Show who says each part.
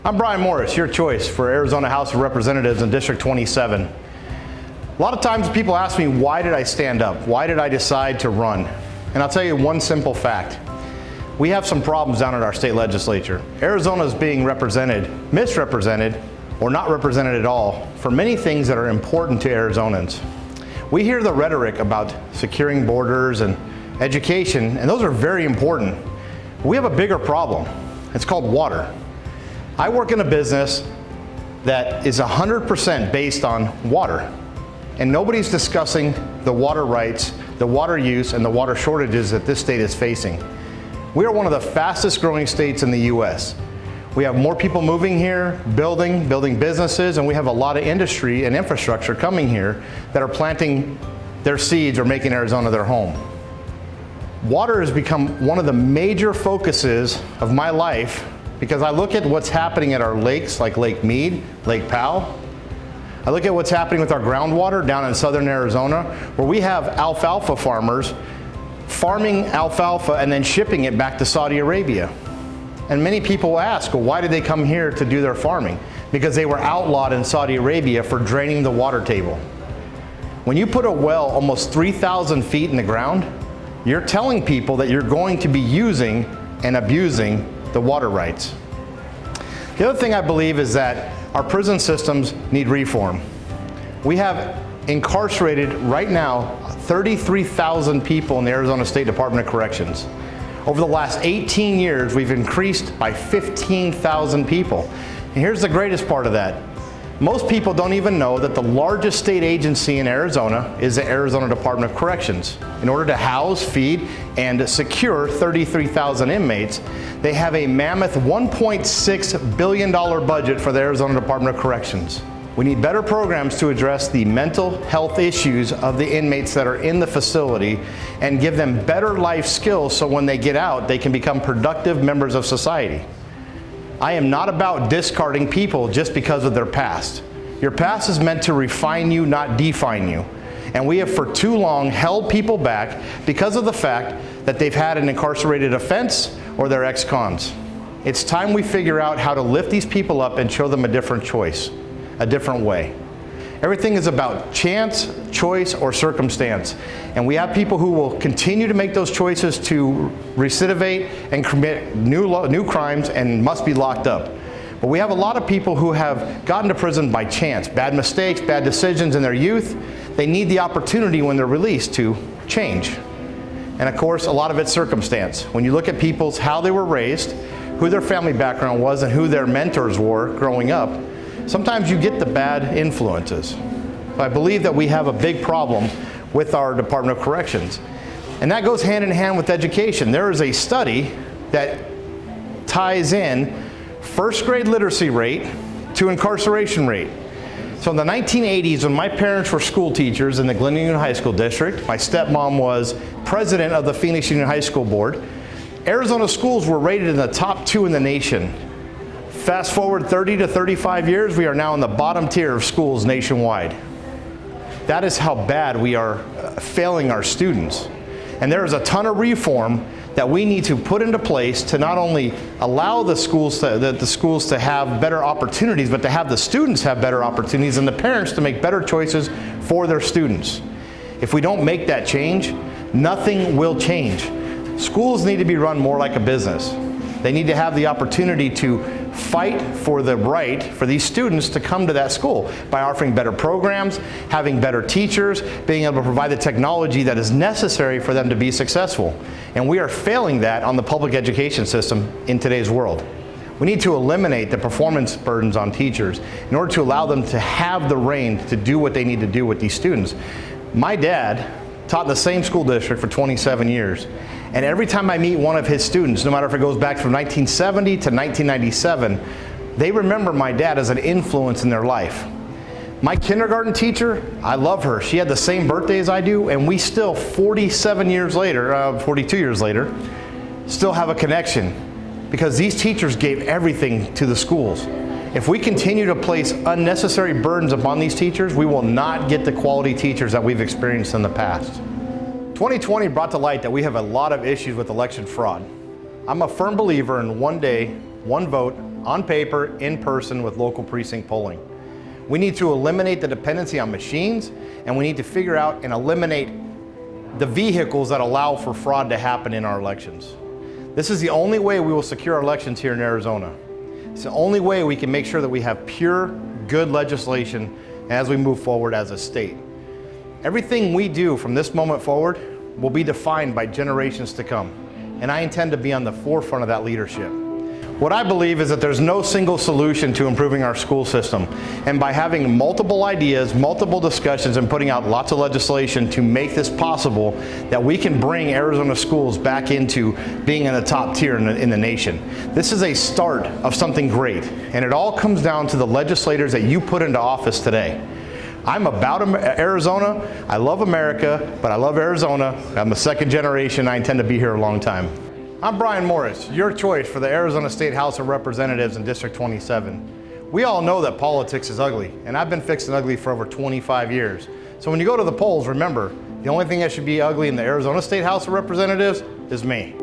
Speaker 1: I'm Brian Morris, your choice for Arizona House of Representatives in District 27. A lot of times people ask me, why did I stand up? Why did I decide to run? And I'll tell you one simple fact. We have some problems down at our state legislature. Arizona is being misrepresented, or not represented at all for many things that are important to Arizonans. We hear the rhetoric about securing borders and education, and those are very important. We have a bigger problem. It's called water. I work in a business that is 100% based on water, and nobody's discussing the water rights, the water use, and the water shortages that this state is facing. We are one of the fastest growing states in the U.S. We have more people moving here, building businesses, and we have a lot of industry and infrastructure coming here that are planting their seeds or making Arizona their home. Water has become one of the major focuses of my life because I look at what's happening at our lakes like Lake Mead, Lake Powell. I look at what's happening with our groundwater down in southern Arizona, where we have alfalfa farmers farming alfalfa and then shipping it back to Saudi Arabia. And many people ask, well, why did they come here to do their farming? Because they were outlawed in Saudi Arabia for draining the water table. When you put a well almost 3,000 feet in the ground, you're telling people that you're going to be using and abusing the water rights. The other thing I believe is that our prison systems need reform. We have incarcerated right now 33,000 people in the Arizona State Department of Corrections. Over the last 18 years, we've increased by 15,000 people. And here's the greatest part of that. Most people don't even know that the largest state agency in Arizona is the Arizona Department of Corrections. In order to house, feed, and secure 33,000 inmates, they have a mammoth $1.6 billion budget for the Arizona Department of Corrections. We need better programs to address the mental health issues of the inmates that are in the facility and give them better life skills so when they get out, they can become productive members of society. I am not about discarding people just because of their past. Your past is meant to refine you, not define you. And we have for too long held people back because of the fact that they've had an incarcerated offense or they're ex-cons. It's time we figure out how to lift these people up and show them a different choice, a different way. Everything is about chance, choice, or circumstance. And we have people who will continue to make those choices to recidivate and commit new crimes and must be locked up. But we have a lot of people who have gotten to prison by chance, bad mistakes, bad decisions in their youth. They need the opportunity when they're released to change. And of course, a lot of it's circumstance. When you look at people's how they were raised, who their family background was, and who their mentors were growing up, sometimes you get the bad influences. I believe that we have a big problem with our Department of Corrections. And that goes hand in hand with education. There is a study that ties in first grade literacy rate to incarceration rate. So in the 1980s, when my parents were school teachers in the Glen Union High School District, my stepmom was president of the Phoenix Union High School Board, Arizona schools were rated in the top 2 in the nation. Fast forward 30 to 35 years, we are now in the bottom tier of schools nationwide. That is how bad we are failing our students. And there is a ton of reform that we need to put into place to not only allow the schools to have better opportunities, but to have the students have better opportunities and the parents to make better choices for their students. If we don't make that change, nothing will change. Schools need to be run more like a business. They need to have the opportunity to fight for the right for these students to come to that school by offering better programs, having better teachers, being able to provide the technology that is necessary for them to be successful. And we are failing that on the public education system in today's world. We need to eliminate the performance burdens on teachers in order to allow them to have the reign to do what they need to do with these students. My dad taught in the same school district for 27 years. And every time I meet one of his students, no matter if it goes back from 1970 to 1997, they remember my dad as an influence in their life. My kindergarten teacher, I love her. She had the same birthday as I do, and we still, 42 years later, still have a connection because these teachers gave everything to the schools. If we continue to place unnecessary burdens upon these teachers, we will not get the quality teachers that we've experienced in the past. 2020 brought to light that we have a lot of issues with election fraud. I'm a firm believer in one day, one vote, on paper, in person with local precinct polling. We need to eliminate the dependency on machines, and we need to figure out and eliminate the vehicles that allow for fraud to happen in our elections. This is the only way we will secure our elections here in Arizona. It's the only way we can make sure that we have pure, good legislation as we move forward as a state. Everything we do from this moment forward will be defined by generations to come, and I intend to be on the forefront of that leadership. What I believe is that there's no single solution to improving our school system, and by having multiple ideas, multiple discussions, and putting out lots of legislation to make this possible, that we can bring Arizona schools back into being in the top tier in the nation. This is a start of something great, and it all comes down to the legislators that you put into office today. I'm about Arizona, I love America, but I love Arizona. I'm the second generation, I intend to be here a long time. I'm Brian Morris, your choice for the Arizona State House of Representatives in District 27. We all know that politics is ugly, and I've been fixing ugly for over 25 years. So when you go to the polls, remember, the only thing that should be ugly in the Arizona State House of Representatives is me.